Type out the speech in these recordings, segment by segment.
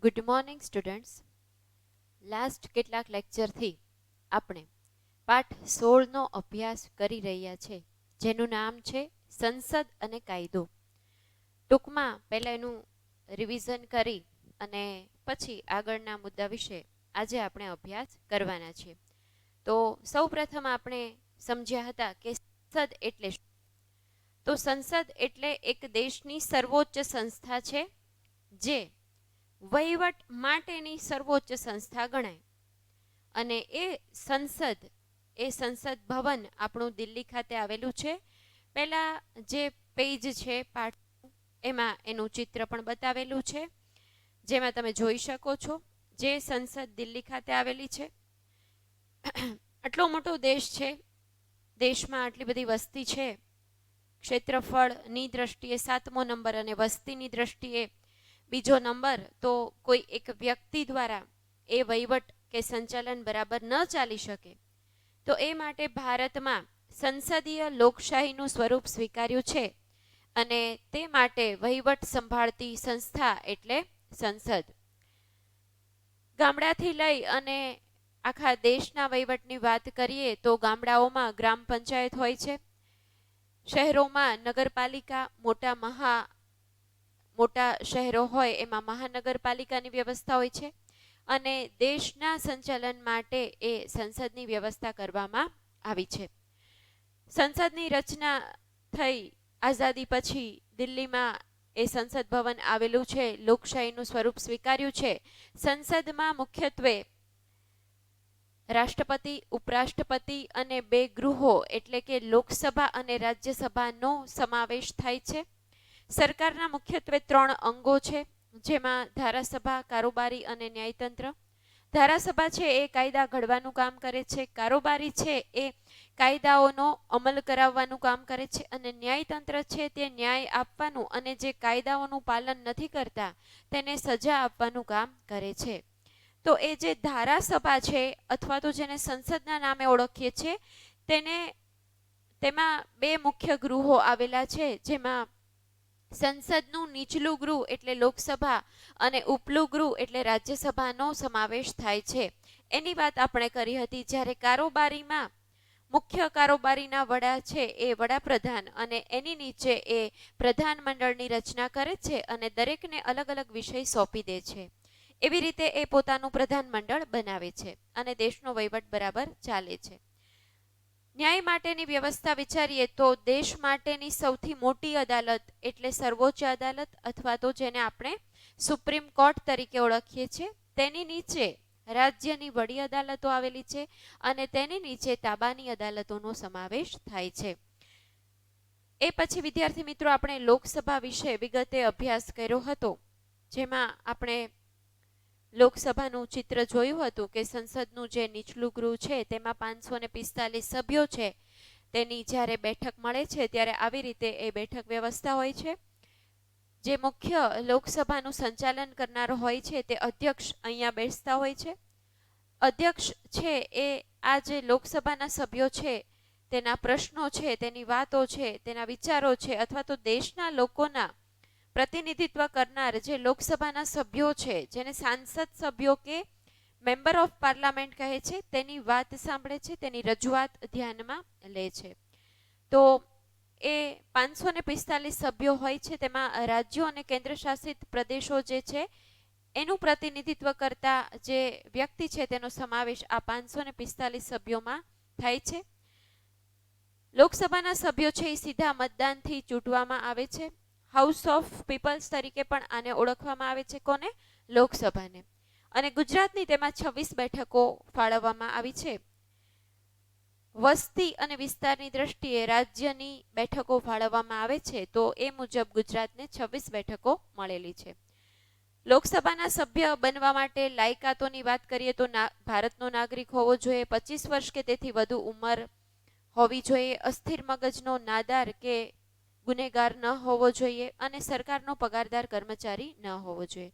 Good morning students. Last કેટલાક લેક્ચરથી આપણે પાઠ 16નો અભ્યાસ કરી રહ્યા છે, જેનું નામ છે સંસદ અને કાયદો. ટૂંકમાં પહેલાં એનું રિવિઝન કરી અને પછી આગળના મુદ્દા વિશે આજે આપણે અભ્યાસ કરવાના છીએ. તો સૌપ્રથમ આપણે સમજ્યા હતા કે સંસદ એટલે શું. તો સંસદ એટલે એક દેશની સર્વોચ્ચ સંસ્થા છે, જે વહીવટ માટેની સર્વોચ્ચ સંસ્થા ગણાય. અને એ સંસદ ભવન આપણું દિલ્હી ખાતે આવેલું છે. પહેલા જે પેજ છે પાઠ, એમાં એનું ચિત્ર પણ બતાવેલું છે, જેમાં તમે જોઈ શકો છો જે સંસદ દિલ્હી ખાતે આવેલી છે. આટલો મોટો દેશ છે, દેશમાં આટલી બધી વસ્તી છે. ક્ષેત્રફળની દ્રષ્ટિએ 7મો નંબર અને વસ્તીની દ્રષ્ટિએ બીજો નંબર. તો કોઈ એક વ્યક્તિ દ્વારા એ વહીવટ કે સંચાલન બરાબર ન ચાલી શકે, તો એ માટે ભારતમાં સંસદીય લોકશાહીનું સ્વરૂપ સ્વીકાર્યું છે. અને તે માટે વહીવટ સંભાળતી સંસ્થા એટલે સંસદ. ગામડાથી લઈ અને આખા દેશના વહીવટની વાત કરીએ તો ગામડાઓમાં ગ્રામ પંચાયત હોય છે, શહેરોમાં નગરપાલિકા, મોટા શહેરો હોય એમાં મહાનગરપાલિકાની વ્યવસ્થા હોય છે. અને દેશના સંચાલન માટે એ સંસદની વ્યવસ્થા કરવામાં આવી છે. સંસદની રચના થઈ આઝાદી પછી દિલ્હીમાં એ સંસદ ભવન આવેલું છે, લોકશાહીનું સ્વરૂપ સ્વીકાર્યું છે. સંસદમાં મુખ્યત્વે રાષ્ટ્રપતિ, ઉપરાષ્ટ્રપતિ અને 2 ગૃહો એટલે કે લોકસભા અને રાજ્યસભાનો સમાવેશ થાય છે. સરકારના મુખ્યત્વે 3 અંગો છે, જેમાં ધારાસભા, કારોબારી અને ન્યાયતંત્ર. ધારાસભા છે એ કાયદા ઘડવાનું કામ કરે છે, કારોબારી છે એ કાયદાઓનો અમલ કરાવવાનું કામ કરે છે, અને ન્યાયતંત્ર છે તે ન્યાય આપવાનું અને જે કાયદાઓનું પાલન નથી કરતા તેને સજા આપવાનું કામ કરે છે. તો એ જે ધારાસભા છે, અથવા તો જેને સંસદના નામે ઓળખીએ છીએ, તેમાં 2 મુખ્ય ગૃહો આવેલા છે, જેમાં સંસદનું નીચલું ગૃહ એટલે લોકસભા અને ઉપલું ગૃહ એટલે રાજ્યસભાનો સમાવેશ થાય છે. એની વાત આપણે કરી હતી. જ્યારે કારોબારીમાં મુખ્ય કારોબારીના વડા છે એ વડાપ્રધાન, અને એની નીચે એ પ્રધાનમંડળની રચના કરે છે અને દરેકને અલગ અલગ વિષય સોંપી દે છે. એવી રીતે એ પોતાનું પ્રધાનમંડળ બનાવે છે અને દેશનો વહીવટ બરાબર ચાલે છે. ન્યાય માટેની વ્યવસ્થા વિચારીએ તો દેશ માટેની સૌથી મોટી અદાલત એટલે સર્વોચ્ચ અદાલત, અથવા તો જેને આપણે સુપ્રીમ કોર્ટ તરીકે ઓળખીએ છીએ, તેની નીચે રાજ્યની વડી અદાલતો આવેલી છે અને તેની નીચે તાબાની અદાલતોનો સમાવેશ થાય છે. એ પછી વિદ્યાર્થી મિત્રો આપણે લોકસભા વિશે વિગતે અભ્યાસ કર્યો હતો, જેમાં આપણે લોકસભાનું ચિત્ર જોયું હતું કે સંસદનું જે નીચલું ગૃહ છે તેમાં 545 સભ્યો છે. તેની જ્યારે બેઠક મળે છે ત્યારે આવી રીતે એ બેઠક વ્યવસ્થા હોય છે. જે મુખ્ય લોકસભાનું સંચાલન કરનારો હોય છે તે અધ્યક્ષ અહીંયા બેસતા હોય છે. અધ્યક્ષ છે એ આ જે લોકસભાના સભ્યો છે તેના પ્રશ્નો છે, તેની વાતો છે, તેના વિચારો છે, અથવા તો દેશના લોકોના પ્રતિનિધિત્વ કરનાર જે લોકસભાના સભ્યો છે, જેને સાંસદ સભ્યો કે મેમ્બર ઓફ પાર્લામેન્ટ કહે છે, તેની વાત સાંભળે છે, તેની રજૂઆત ધ્યાનમાં લે છે. તો એ 545 સભ્યો હોય છે, તેમાં રાજ્યો અને કેન્દ્રશાસિત પ્રદેશો જે છે એનું પ્રતિનિધિત્વ કરતા જે વ્યક્તિ છે તેનો સમાવેશ આ 545 સભ્યોમાં થાય છે. લોકસભાના સભ્યો છે એ સીધા મતદાનથી ચૂંટવામાં આવે છે. હાઉસ ઓફ પીપલ્સ તરીકે પણ આને ઓળખવામાં આવે છે. કોને? લોકસભાને. અને ગુજરાતની તેમાં 26 બેઠકો ફાળવવામાં આવી છે. વસ્તી અને વિસ્તારની દ્રષ્ટિએ રાજ્યની બેઠકો ફાળવવામાં આવે છે, તો એ મુજબ ગુજરાતને 26 બેઠકો મળેલી છે. લોકસભાના સભ્ય બનવા માટે લાયકાતોની વાત કરીએ તો ભારતનો નાગરિક હોવો જોઈએ, 25 વર્ષ કે તેથી વધુ ઉંમર હોવી જોઈએ, અસ્થિર મગજનો, નાદાર કે ગુનેગાર ન હોવો જોઈએ, અને સરકારનો પગારદાર કર્મચારી ન હોવો જોઈએ.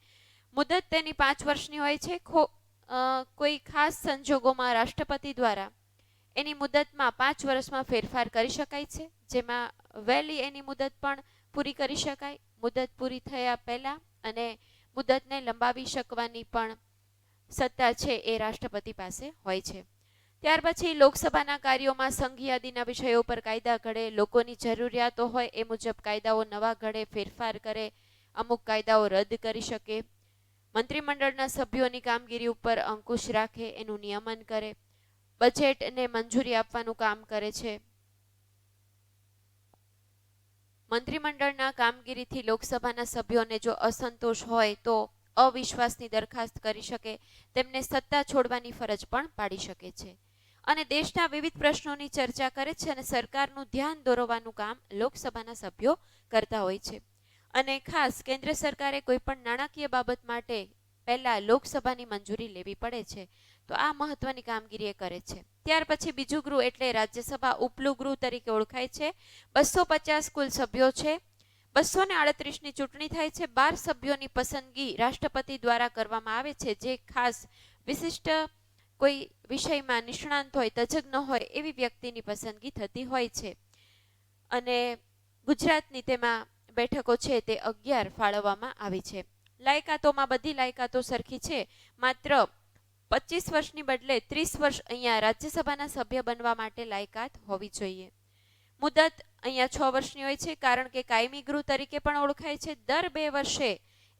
મુદત તેની 5 વર્ષની હોય છે. કોઈ ખાસ સંજોગોમાં રાષ્ટ્રપતિ દ્વારા એની મુદતમાં 5 વર્ષમાં ફેરફાર કરી શકાય છે, જેમાં વહેલી એની મુદત પણ પૂરી કરી શકાય, મુદત પૂરી થયા પહેલા અને મુદતને લંબાવી શકવાની પણ સત્તા છે એ રાષ્ટ્રપતિ પાસે હોય છે. ત્યાર પછી લોકસભાના કાર્યોમાં સંઘ યાદીના વિષયો પર કાયદા ઘડે, લોકોની જરૂરિયાતો હોય એ મુજબ કાયદાઓ નવા ઘડે, ફેરફાર કરે, અમુક કાયદાઓ રદ કરી શકે, મંત્રીમંડળના સભ્યોની કામગીરી ઉપર અંકુશ રાખે, એનું નિયમન કરે, બજેટને મંજૂરી આપવાનું કામ કરે છે. મંત્રીમંડળના કામગીરીથી લોકસભાના સભ્યોને જો અસંતોષ હોય તો અવિશ્વાસની દરખાસ્ત કરી શકે, તેમને સત્તા છોડવાની ફરજ પણ પાડી શકે છે. અને દેશના વિવિધ પ્રશ્નોની ચર્ચા કરે છે અને સરકારનું ધ્યાન દોરવાનું કામ લોકસભાના સભ્યો કરતા હોય છે. અને ખાસ કેન્દ્ર સરકારે કોઈ પણ નાણાકીય બાબત માટે પહેલા લોકસભાની મંજૂરી લેવી પડે છે, તો આ મહત્વની કામગીરી એ કરે છે. ત્યાર પછી બીજું ગૃહ એટલે રાજ્યસભા ઉપલું ગૃહ તરીકે ઓળખાય છે. 250 કુલ સભ્યો છે. 238 ની ચૂંટણી થાય છે. 12 સભ્યોની પસંદગી રાષ્ટ્રપતિ દ્વારા કરવામાં આવે છે, જે ખાસ વિશિષ્ટ કોઈ વિષયમાં નિષ્ણાંત હોય, તજજ્ઞ હોય એવી વ્યક્તિની પસંદગી થતી હોય છે. અને ગુજરાતની તેમાં બેઠકો છે તે 11 ફાળવવામાં આવી છે. લાયકાતોમાં બધી લાયકાતો સરખી છે, માત્ર 25 વર્ષની બદલે 30 વર્ષ અહીંયા રાજ્યસભાના સભ્ય બનવા માટે લાયકાત હોવી જોઈએ. મુદત અહીંયા 6 વર્ષની હોય છે, કારણ કે કાયમી ગૃહ તરીકે પણ ઓળખાય છે. દર 2 વર્ષે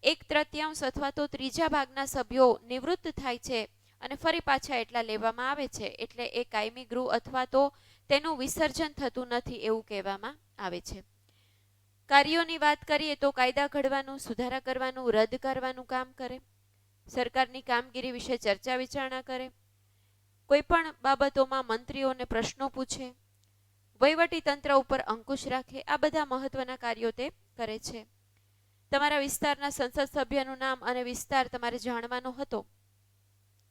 1/3 અથવા તો ત્રીજા ભાગના સભ્યો નિવૃત્ત થાય છે અને ફરી પાછા એટલા લેવામાં આવે છે, એટલે એ કાયમી ગૃહ અથવા તો તેનું વિસર્જન થતું નથી એવું કહેવામાં આવે છે. કાર્યોની વાત કરીએ તો કાયદા ઘડવાનું, સુધારા કરવાનું, રદ કરવાનું કામ કરે, સરકારની કામગીરી વિશે ચર્ચા વિચારણા કરે, કોઈ પણ બાબતોમાં મંત્રીઓને પ્રશ્નો પૂછે, વહીવટી તંત્ર ઉપર અંકુશ રાખે, આ બધા મહત્વના કાર્યો તે કરે છે. તમારા વિસ્તારના સંસદ સભ્યનું નામ અને વિસ્તાર તમારે જાણવાનો હતો,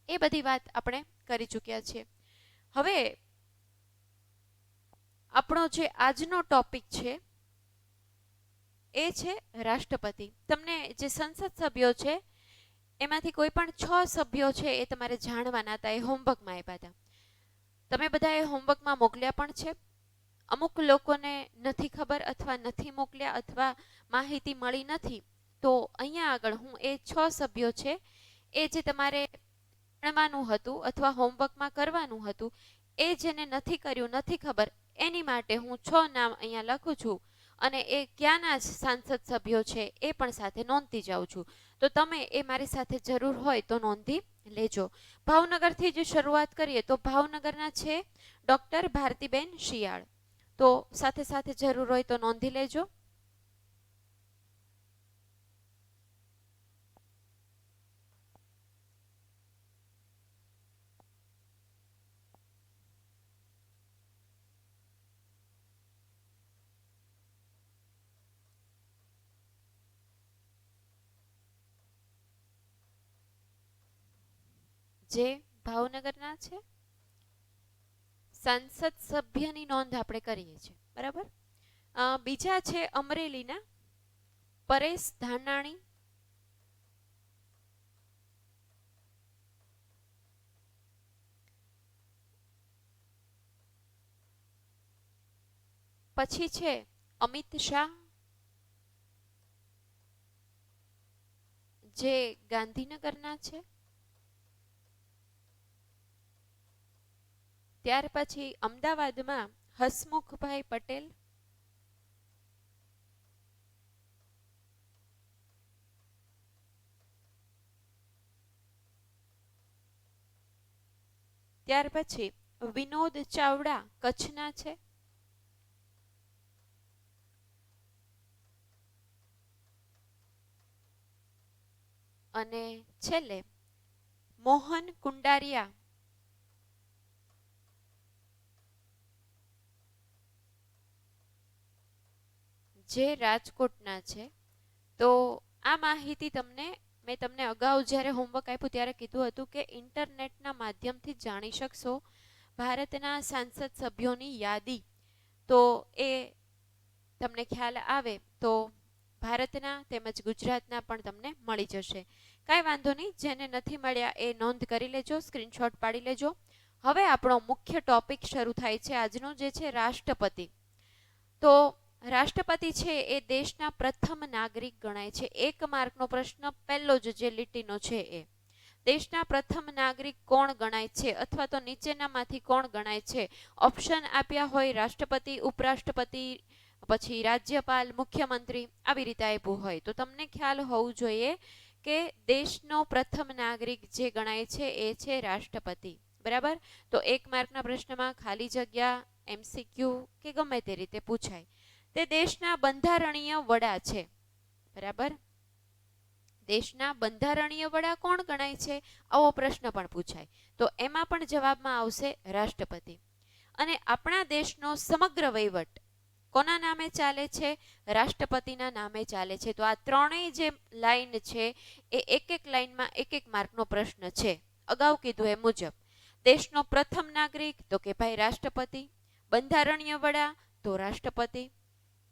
એ બધી વાત આપણે કરી ચૂક્યા છીએ. હવે આપણો જે આજનો ટોપિક છે એ છે રાષ્ટ્રપતિ. તમને જે સંસદ સભ્યો છે એમાંથી કોઈ પણ 6 સભ્યો છે એ તમારે જાણવાના હતા, એ હોમવર્કમાં આપ્યા હતા. તમે બધા એ હોમવર્કમાં મોકલ્યા પણ છે. અમુક લોકોને નથી ખબર અથવા નથી મોકલ્યા અથવા માહિતી મળી નથી, તો અહીંયા આગળ હું એ 6 સભ્યો છે એ જે તમારે જાણવાનું હતું અથવા હોમવર્કમાં કરવાનું હતું, એ જેને નથી કર્યું, નથી ખબર, એની માટે હું 6 નામ અહીંયા લખું છું અને એ ક્યાંના સાંસદ સભ્યો છે એ પણ સાથે નોંધતી જાઉં છું. તો તમે એ મારી સાથે જરૂર હોય તો નોંધી લેજો. ભાવનગરથી જ શરૂઆત કરીએ તો ભાવનગરના છે ડોક્ટર ભારતીબેન શિયાળ, તો સાથે સાથે જરૂર હોય તો નોંધી લેજો. જે ભાવનગરના છે સંસદ સભ્યની નોંધ આપણે કરીએ છીએ, બરાબર. બીજા છે અમરેલીના પરેશ ધાનાણી, પછી છે અમિત શાહ, જે ગાંધીનગરના છે. ત્યાર પછી અમદાવાદમાં હસમુખભાઈ પટેલ, ત્યાર પછી વિનોદ ચાવડા કચ્છના છે. અને છેલ્લે મોહન કુંડારિયા, જે રાજકોટના છે. તો આ માહિતી મેં તમને અગાઉ જ્યારે હોમવર્ક આપ્યું ત્યારે કીધું હતું કે ઇન્ટરનેટના માધ્યમથી જાણી શકશો ભારતના સાંસદ સભ્યોની યાદી. તો એ તમને ખ્યાલ આવે તો ભારતના તેમજ ગુજરાતના પણ તમને મળી જશે. કાંઈ વાંધો નહીં, જેને નથી મળ્યા એ નોંધ કરી લેજો, સ્ક્રીનશોટ પાડી લેજો. હવે આપણો મુખ્ય ટોપિક શરૂ થાય છે આજનો, જે છે રાષ્ટ્રપતિ. તો રાષ્ટ્રપતિ છે એ દેશના પ્રથમ નાગરિક ગણાય છે. 1 માર્કનો પ્રશ્ન પહેલો જ જે લીટીનો છે એ દેશના પ્રથમ નાગરિક કોણ ગણાય છે અથવા તો નીચેનામાંથી કોણ ગણાય છે. ઓપ્શન આપ્યા હોય રાષ્ટ્રપતિ, ઉપરાષ્ટ્રપતિ, પછી રાજ્યપાલ, મુખ્યમંત્રી, આવી રીતે આપ્યું હોય તો તમને ખ્યાલ હોવું જોઈએ કે દેશનો પ્રથમ નાગરિક જે ગણાય છે એ છે રાષ્ટ્રપતિ. બરાબર. તો 1 માર્કના પ્રશ્નમાં ખાલી જગ્યા, MCQ કે ગમે તે રીતે પૂછાય. તે દેશના બંધારણીય વડા છે. બરાબર. દેશના બંધારણીય વડા કોણ ગણાય છે, આવો પ્રશ્ન પણ પૂછાય તો એમાં પણ જવાબમાં આવશે રાષ્ટ્રપતિ. અને આપણા દેશનો સમગ્ર વહીવટ કોના નામે ચાલે છે, રાષ્ટ્રપતિના નામે ચાલે છે. તો આ ત્રણેય જે લાઈન છે એ એક લાઈનમાં 1 માર્કનો પ્રશ્ન છે. અગાઉ કીધું એ મુજબ દેશનો પ્રથમ નાગરિક તો કે ભાઈ રાષ્ટ્રપતિ, બંધારણીય વડા તો રાષ્ટ્રપતિ,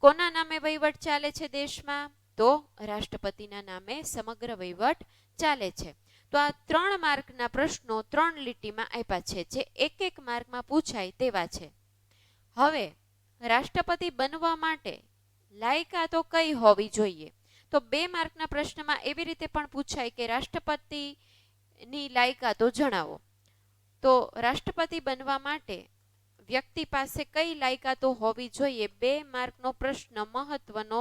કોના નામે વહીવટ ચાલે છે દેશમાં, તો રાષ્ટ્રપતિના નામે સમગ્ર વહીવટ ચાલે છે. તો આ 3 માર્કના પ્રશ્નો 3 લીટીમાં આપ્યા છે જે 1 માર્કમાં પૂછાય તેવા છે. હવે રાષ્ટ્રપતિ બનવા માટે લાયકાતો કઈ હોવી જોઈએ, તો 2 માર્કના પ્રશ્નમાં એવી રીતે પણ પૂછાય કે રાષ્ટ્રપતિની લાયકાતો જણાવો. તો રાષ્ટ્રપતિ બનવા માટે વ્યક્તિ પાસે કઈ લાયકાતો હોવી જોઈએ, 2 માર્કનો પ્રશ્ન મહત્વનો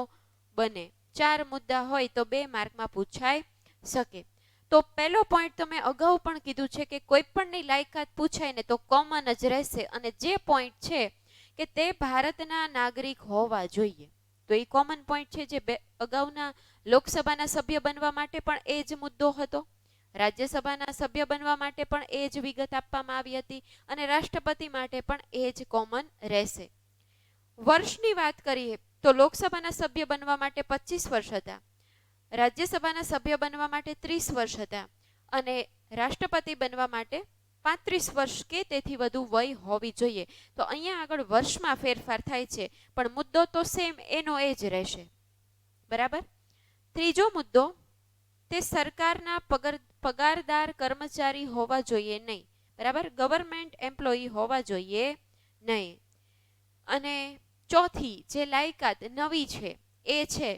બને. 4 મુદ્દા હોય તો 2 માર્કમાં પૂછાઈ શકે. તો પહેલો પોઈન્ટ તો મેં અગાઉ પણ કીધું છે કે કોઈ પણની લાયકાત પૂછાય ને તો કોમન જ રહેશે અને જે પોઈન્ટ છે કે તે ભારતના નાગરિક હોવા જોઈએ. તો એ કોમન પોઈન્ટ છે જે અગાઉના લોકસભાના સભ્ય બનવા માટે પણ એ જ મુદ્દો હતો, રાજ્યસભાના સભ્ય બનવા માટે પણ એ જ વિગત આપવામાં આવી હતી અને રાષ્ટ્રપતિ માટે પણ એ જ કોમન રહેશે. વર્ષની વાત કરીએ તો લોકસભાના સભ્ય બનવા માટે 25 વર્ષ હતા, રાજ્યસભાના સભ્ય બનવા માટે 30 વર્ષ હતા અને રાષ્ટ્રપતિ બનવા માટે 35 વર્ષ કે તેથી વધુ વય હોવી જોઈએ. તો અહીંયા આગળ વર્ષમાં ફેરફાર થાય છે પણ મુદ્દો તો સેમ એનો એ જ રહેશે. બરાબર. ત્રીજો મુદ્દો, તે સરકારના પગારદાર કર્મચારી હોવા જોઈએ નહીં. બરાબર. ગવર્મેન્ટ એમ્પ્લોયી હોવા જોઈએ નહીં. અને ચોથી જે લાયકાત નવી છે એ છે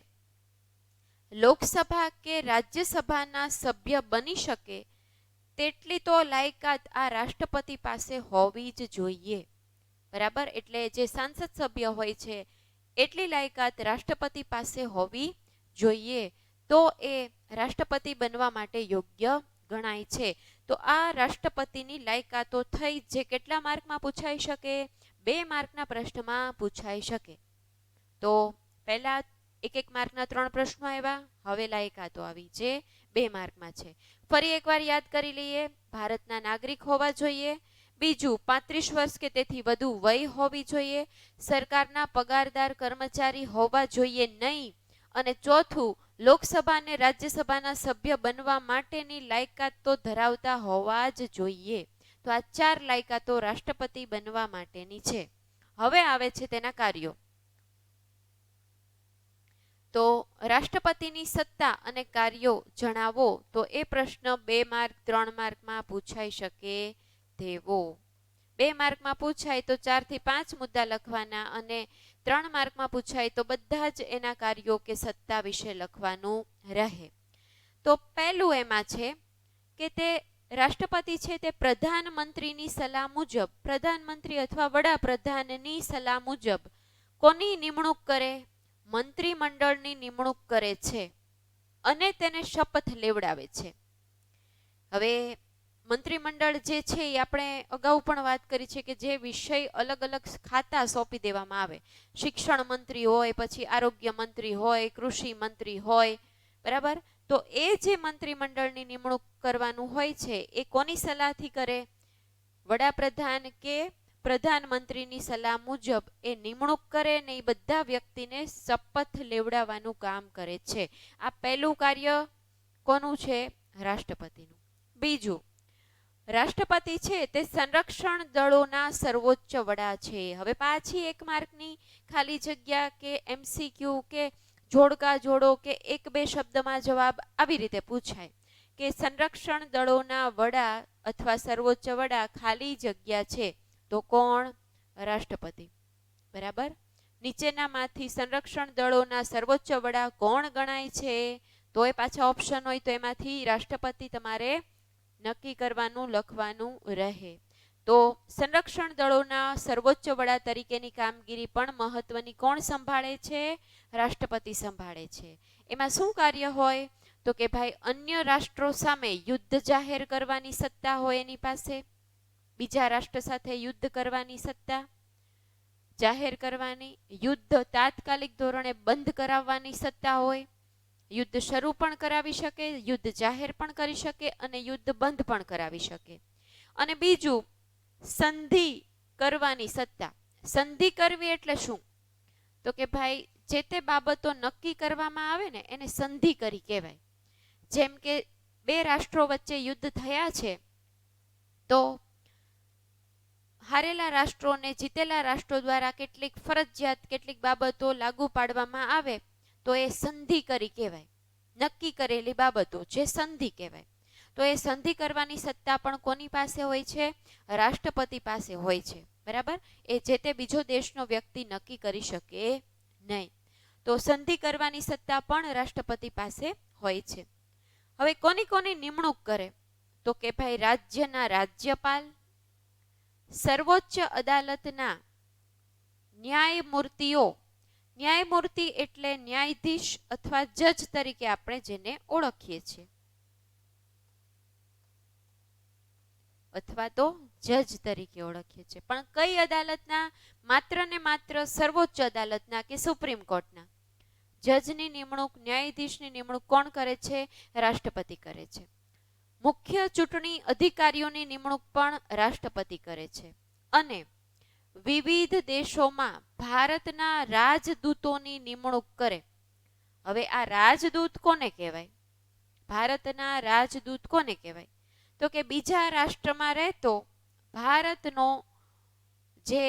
લોકસભા કે રાજ્યસભાના સભ્ય બની શકે તેટલી તો લાયકાત આ રાષ્ટ્રપતિ પાસે હોવી જ જોઈએ. બરાબર. એટલે જે સાંસદ સભ્ય હોય છે એટલી લાયકાત રાષ્ટ્રપતિ પાસે હોવી જોઈએ તો એ રાષ્ટ્રપતિ બનવા માટે યોગ્ય ગણાય છે. તો આ રાષ્ટ્રપતિની લાયકાતો થઈ જે કેટલા માર્કમાં પૂછાઈ શકે, 2 માર્કના પ્રશ્નમાં પૂછાઈ શકે. તો પહેલા 1 માર્કના 3 પ્રશ્નો આવ્યા, હવે લાયકાતો આવી જે 2 માર્કમાં છે. ફરી એકવાર યાદ કરી લઈએ. ભારતના નાગરિક હોવા જોઈએ, બીજું 35 વર્ષ કે તેથી વધુ વય હોવી જોઈએ, સરકારના પગારદાર કર્મચારી હોવા જોઈએ નહીં અને ચોથું લોકસભા અને રાજ્યસભાના સભ્ય બનવા માટેની લાયકાત તો ધરાવતા હોવા જ જોઈએ. તો આ 4 લાયકાતો રાષ્ટ્રપતિ બનવા માટેની છે. હવે આવે છે તેના કાર્યો. તો રાષ્ટ્રપતિની સત્તા અને કાર્યો જણાવો તો એ પ્રશ્ન 2 માર્ક 3 માર્કમાં પૂછાઈ શકે તેવો. 2 માર્કમાં પૂછાય તો 4 થી 5 મુદ્દા લખવાના અને 3 માર્કમાં પૂછાય તો બધા જ એના કાર્યો કે સત્તા વિશે લખવાનું રહે. તો પહેલું એમાં છે કે તે રાષ્ટ્રપતિ છે તે પ્રધાનમંત્રીની સલાહ મુજબ, પ્રધાનમંત્રી અથવા વડાપ્રધાનની સલાહ મુજબ કોની નિમણૂક કરે, મંત્રીમંડળની નિમણૂક કરે છે અને તેને શપથ લેવડાવે છે. હવે મંત્રીમંડળ જે છે એ આપણે અગાઉ પણ વાત કરી છે કે જે વિષય અલગ અલગ ખાતા સોંપી દેવામાં આવે, શિક્ષણ મંત્રી હોય, પછી આરોગ્ય મંત્રી હોય, કૃષિ મંત્રી હોય. બરાબર. તો એ જે મંત્રીમંડળની નિમણૂક કરવાનું હોય છે એ કોની સલાહથી કરે, વડાપ્રધાન કે પ્રધાનમંત્રીની સલાહ મુજબ એ નિમણૂક કરે ને એ બધા વ્યક્તિને શપથ લેવડાવવાનું કામ કરે છે. આ પહેલું કાર્ય કોનું છે, રાષ્ટ્રપતિનું. બીજું, રાષ્ટ્રપતિ છે તે સંરક્ષણ દળોના સર્વોચ્ચ વડા છે. હવે પાછી 1 માર્કની ખાલી જગ્યા કે MCQ કે જોડકા જોડો કે 1-2 શબ્દમાં જવાબ આવી રીતે પૂછાય કે સંરક્ષણ દળોના વડા અથવા સર્વોચ્ચ વડા ખાલી જગ્યા છે તો કોણ, રાષ્ટ્રપતિ. બરાબર. નીચેનામાંથી સંરક્ષણ દળોના સર્વોચ્ચ વડા કોણ ગણાય છે? તો એ પાછા ઓપ્શન હોય તો એમાંથી રાષ્ટ્રપતિ તમારે નક્કી કરવાનું લખવાનું રહે. તો સંરક્ષણ દળોના સર્વોચ્ચ વડા તરીકેની કામગીરી પણ મહત્વની કોણ સંભાળે છે? રાષ્ટ્રપતિ સંભાળે છે. એમાં શું કાર્ય હોય? તો કે ભાઈ અન્ય રાષ્ટ્રો સામે યુદ્ધ જાહેર કરવાની સત્તા હોય એની પાસે, બીજા રાષ્ટ્ર સાથે યુદ્ધ કરવાની સત્તા જાહેર કરવાની, યુદ્ધ તાત્કાલિક ધોરણે બંધ કરાવવાની સત્તા હોય, યુદ્ધ શરૂ પણ કરાવી શકે, યુદ્ધ જાહેર પણ કરી શકે અને યુદ્ધ બંધ પણ કરાવી શકે. અને બીજું સંધિ કરવાની સત્તા. સંધિ કરવી એટલે શું? તો કે ભાઈ જે તે બાબતો નક્કી કરવામાં આવે ને એને સંધિ કરી કહેવાય. જેમ કે બે રાષ્ટ્રો વચ્ચે યુદ્ધ થયા છે તો હારેલા રાષ્ટ્રોને જીતેલા રાષ્ટ્રો દ્વારા કેટલીક ફરજિયાત કેટલીક બાબતો લાગુ પાડવામાં આવે તો એ સંધિ કરી કહેવાય. નક્કી કરેલી બાબતો જે સંધિ કહેવાય. તો એ સંધિ કરવાની સત્તા પણ કોની પાસે હોય છે? રાષ્ટ્રપતિ પાસે હોય છે. બરાબર? એ જે તે બીજો દેશનો વ્યક્તિ નક્કી કરી શકે નહીં. તો સંધિ કરવાની સત્તા પણ રાષ્ટ્રપતિ પાસે હોય છે. હવે કોની કોની નિમણૂક કરે? તો કે ભાઈ રાજ્યના રાજ્યપાલ, સર્વોચ્ચ અદાલતના ન્યાયમૂર્તિઓ. ન્યાયમૂર્તિ એટલે ન્યાયાધીશ અથવા જજ તરીકે આપણે જેને ઓળખીએ છીએ, અથવા તો જજ તરીકે ઓળખીએ છીએ. પણ કઈ અદાલતના? માત્ર ને માત્ર સર્વોચ્ચ અદાલતના કે સુપ્રીમ કોર્ટના. જજની નિમણૂક, ન્યાયાધીશની નિમણૂક કોણ કરે છે? રાષ્ટ્રપતિ કરે છે. મુખ્ય ચૂંટણી અધિકારીઓની નિમણૂક પણ રાષ્ટ્રપતિ કરે છે. અને વિવિધ દેશોમાં ભારતના રાજદૂતોની નિમણૂક કરે. હવે આ રાજદૂત કોને કહેવાય? ભારતના રાજદૂત કોને કહેવાય? તો કે બીજા રાષ્ટ્રમાં રહેતો ભારતનો જે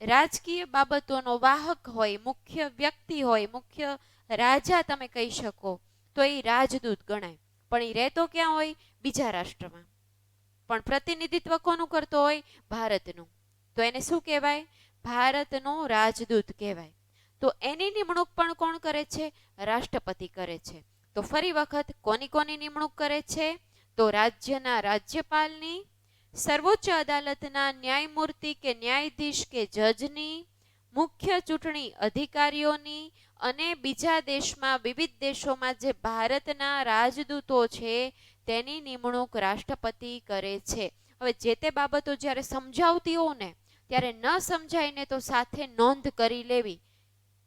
રાજકીય બાબતોનો વાહક હોય, મુખ્ય વ્યક્તિ હોય, મુખ્ય રાજા તમે કહી શકો, તો એ રાજદૂત ગણાય. પણ એ રહેતો ક્યાં હોય? બીજા રાષ્ટ્રમાં. પણ પ્રતિનિધિત્વ કોનું કરતો હોય? ભારતનું. તો એને શું કહેવાય? ભારતનો રાજદૂત કહેવાય. તો એની નિમણૂક પણ કોણ કરે છે? રાષ્ટ્રપતિ કરે છે. તો ફરી વખત કોની કોની નિમણૂક કરે છે? તો રાજ્યના રાજ્યપાલની, સર્વોચ્ચ અદાલતના ન્યાયમૂર્તિ કે ન્યાયાધીશ કે જજની, મુખ્ય ચૂંટણી અધિકારીઓની અને બીજા દેશમાં વિવિધ દેશોમાં જે ભારતના રાજદૂતો છે તેની નિમણૂક રાષ્ટ્રપતિ કરે છે. હવે જે તે બાબતો જ્યારે સમજાવતી હોઉં ને ત્યારે ન સમજાય ને તો સાથે નોંધ કરી લેવી.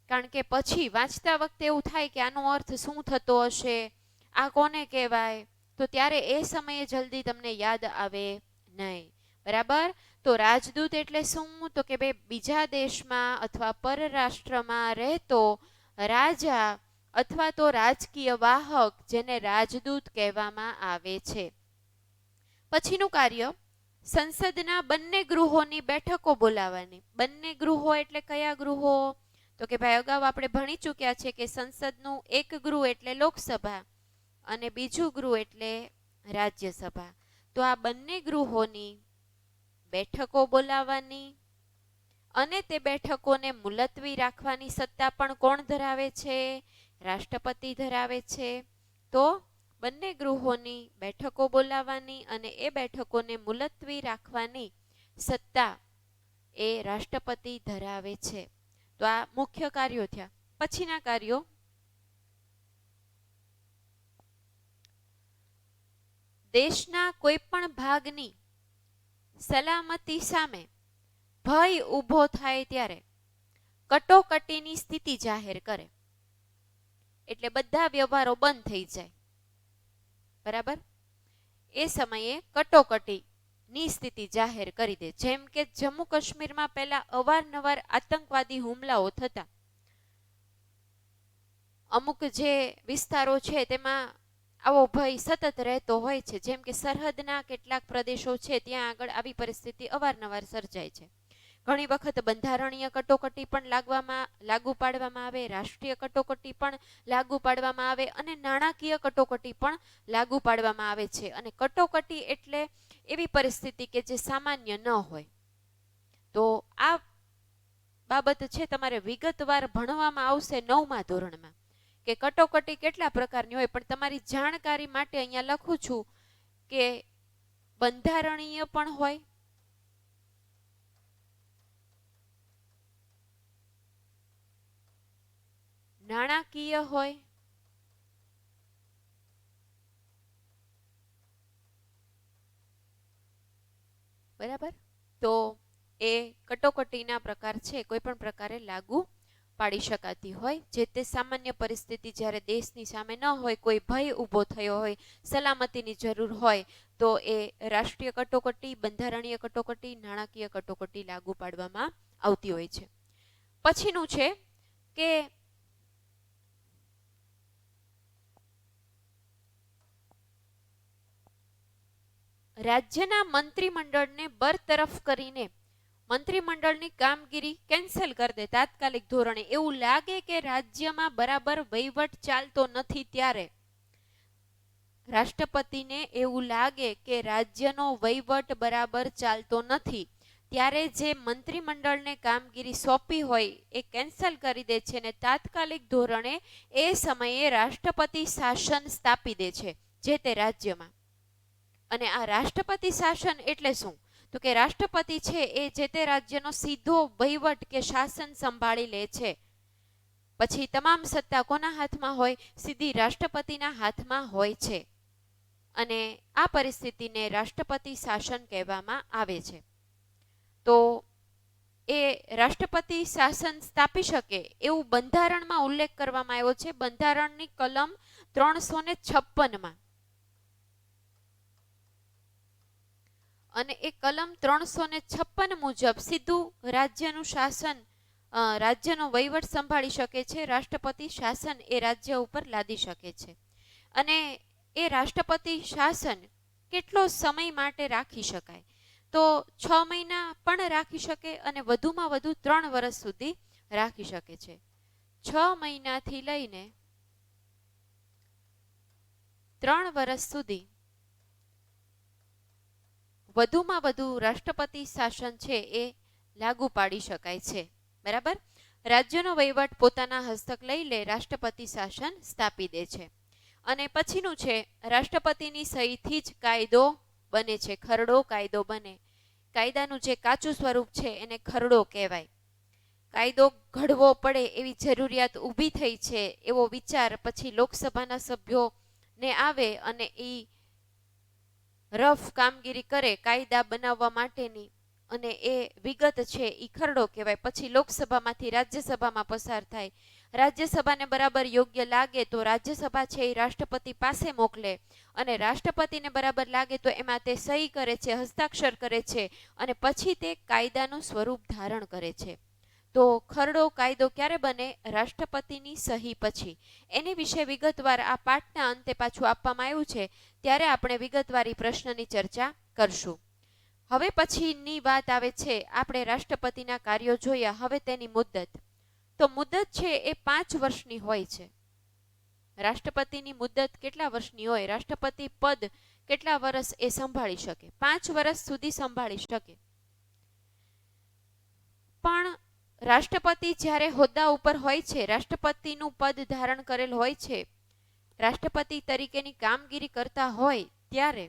કારણ કે પછી વાંચતા વખતે એવું થાય કે આનો અર્થ શું થતો હશે, આ કોને કહેવાય, તો ત્યારે એ સમયે જલ્દી તમને યાદ આવે નહીં. બરાબર? તો રાજદૂત એટલે શું? તો કે ભાઈ બીજા દેશમાં અથવા પરરાષ્ટ્રમાં રહેતો રાજા અથવા તો રાજકીય વાહક જેને રાજદૂત કહેવામાં આવે છે. પછીનું કાર્ય સંસદના બંને ગૃહોની બેઠકો બોલાવવાની. બંને ગૃહો એટલે કયા ગૃહો? તો કે ભાઈ અગાઉ આપણે ભણી ચૂક્યા છે કે સંસદનું એક ગૃહ એટલે લોકસભા અને બીજું ગૃહ એટલે રાજ્યસભા. તો આ બંને ગૃહોની બેઠકો બોલાવવાની અને તે બેઠકોને મુલતવી રાખવાની સત્તા પણ કોણ ધરાવે છે? રાષ્ટ્રપતિ ધરાવે છે. તો બંને ગૃહોની બેઠકો બોલાવવાની અને એ બેઠકોને મુલતવી રાખવાની સત્તા એ રાષ્ટ્રપતિ ધરાવે છે. તો આ મુખ્ય કાર્યો થયા. પછીના કાર્યો દેશના કોઈ પણ ભાગની સલામતી સામે ભય ઊભો થાય ત્યારે કટોકટીની સ્થિતિ જાહેર કરે. એટલે બધા વ્યવહારો બંધ થઈ જાય. બરાબર? એ સમયે કટોકટીની સ્થિતિ જાહેર કરી દે. જેમ કે જમ્મુ કાશ્મીરમાં પહેલા અવારનવાર આતંકવાદી હુમલાઓ થતા. અમુક જે વિસ્તારો છે તેમાં આવો ભય સતત રહેતો હોય છે. જેમ કે સરહદના કેટલાક પ્રદેશો છે ત્યાં આગળ આવી પરિસ્થિતિ અવારનવાર સર્જાય છે. ઘણી વખત બંધારણીય કટોકટી પણ લાગુ પાડવામાં આવે, રાષ્ટ્રીય કટોકટી પણ લાગુ પાડવામાં આવે અને નાણાકીય કટોકટી પણ લાગુ પાડવામાં આવે છે. અને કટોકટી એટલે એવી પરિસ્થિતિ કે જે સામાન્ય ન હોય. તો આ બાબત છે તમારે વિગતવાર ભણવામાં આવશે 9મા ધોરણમાં કે કટોકટી કેટલા પ્રકારની હોય, પણ તમારી જાણકારી માટે અહીંયા લખું છું કે બંધારણીય પણ હોય, નાણાકીય હોય, બરાબર. તો એ કટોકટીના પ્રકાર છે કોઈ પણ પ્રકારે લાગુ પાડી શકાતી હોય, જે તે સામાન્ય પરિસ્થિતિ જ્યારે દેશની સામે ન હોય, કોઈ ભય ઊભો થયો હોય, સલામતીની જરૂર હોય, તો એ રાષ્ટ્રીય કટોકટી, બંધારણીય કટોકટી, નાણાકીય કટોકટી લાગુ પાડવામાં આવતી હોય છે. પછીનું છે કે રાજ્યના મંત્રીમંડળને બરતરફ કરીને મંત્રીમંડળની કામગીરી કેન્સલ કરી દે તાત્કાલિક ધોરણે. એવું લાગે કે રાજ્યમાં બરાબર વહીવટ ચાલતો નથી, ત્યારે રાષ્ટ્રપતિને એવું લાગે કે રાજ્યનો વહીવટ બરાબર ચાલતો નથી, ત્યારે જે મંત્રીમંડળને કામગીરી સોંપી હોય એ કેન્સલ કરી દે છે અને તાત્કાલિક ધોરણે એ સમયે રાષ્ટ્રપતિ શાસન સ્થાપી દે છે જે તે રાજ્યમાં. અને આ રાષ્ટ્રપતિ શાસન એટલે શું? તો કે રાષ્ટ્રપતિ છે એ જે તે રાજ્યનો સીધો વહીવટ કે શાસન સંભાળી લે છે. પછી તમામ સત્તા કોના હાથમાં હોય? સીધી રાષ્ટ્રપતિના હાથમાં હોય છે. અને આ પરિસ્થિતિને રાષ્ટ્રપતિ શાસન કહેવામાં આવે છે. તો એ રાષ્ટ્રપતિ શાસન સ્થાપી શકે એવું બંધારણમાં ઉલ્લેખ કરવામાં આવ્યો છે, બંધારણની કલમ 356માં. અને એ કલમ 356 મુજબ સીધું રાજ્યનું શાસન, રાજ્યનો વહીવટ સંભાળી શકે છે રાષ્ટ્રપતિ શાસન, એ રાજ્ય ઉપર લાદી શકે છે. અને એ રાષ્ટ્રપતિ શાસન કેટલો સમય માટે રાખી શકાય? તો 6 મહિના પણ રાખી શકે અને વધુમાં વધુ 3 વર્ષ સુધી રાખી શકે છે. 6 મહિનાથી લઈને 3 વર્ષ સુધી વધુમાં વધુ રાષ્ટ્રપતિ શાસન છે એ લાગુ પાડી શકાય છે. બરાબર. રાજ્યનો વહીવટ પોતાના હસ્તક લઈ લે, રાષ્ટ્રપતિ શાસન સ્થાપી દે છે. અને પછીનું છે રાષ્ટ્રપતિની સહીથી જ કાયદો બને છે, ખરડો કાયદો બને. કાયદાનું જે કાચું સ્વરૂપ છે એને ખરડો કહેવાય. કાયદો ઘડવો પડે એવી જરૂરિયાત ઊભી થઈ છે એવો વિચાર પછી લોકસભાના સભ્યોને આવે અને એ રફ કામગીરી કરે કાયદા બનાવવા માટેની, અને એ વિગત છે એ ખરડો કહેવાય. પછી લોકસભામાંથી રાજ્યસભામાં પસાર થાય. રાજ્યસભાને બરાબર યોગ્ય લાગે તો રાજ્યસભા છે એ રાષ્ટ્રપતિ પાસે મોકલે, અને રાષ્ટ્રપતિને બરાબર લાગે તો એમાં તે સહી કરે છે, હસ્તાક્ષર કરે છે, અને પછી તે કાયદાનું સ્વરૂપ ધારણ કરે છે. તો ખરડો કાયદો ક્યારે બને? રાષ્ટ્રપતિની સહી પછી. એની વિશે વિગતવાર આ પાઠના અંતે પાછું આપવામાં આવ્યું છે, ત્યારે આપણે વિગતવારી પ્રશ્નની ચર્ચા કરશું. હવે પછીની વાત આવે છે, આપણે રાષ્ટ્રપતિના કાર્યો જોયા, હવે તેની મુદ્દત. તો મુદ્દત છે એ 5 વર્ષની હોય છે. રાષ્ટ્રપતિની મુદ્દત કેટલા વર્ષની હોય? રાષ્ટ્રપતિ પદ કેટલા વર્ષ એ સંભાળી શકે? 5 વર્ષ સુધી સંભાળી શકે. પણ રાષ્ટ્રપતિ જ્યારે હોદ્દા ઉપર હોય છે, રાષ્ટ્રપતિનું પદ ધારણ કરેલ હોય છે, રાષ્ટ્રપતિ તરીકેની કામગીરી કરતા હોય, ત્યારે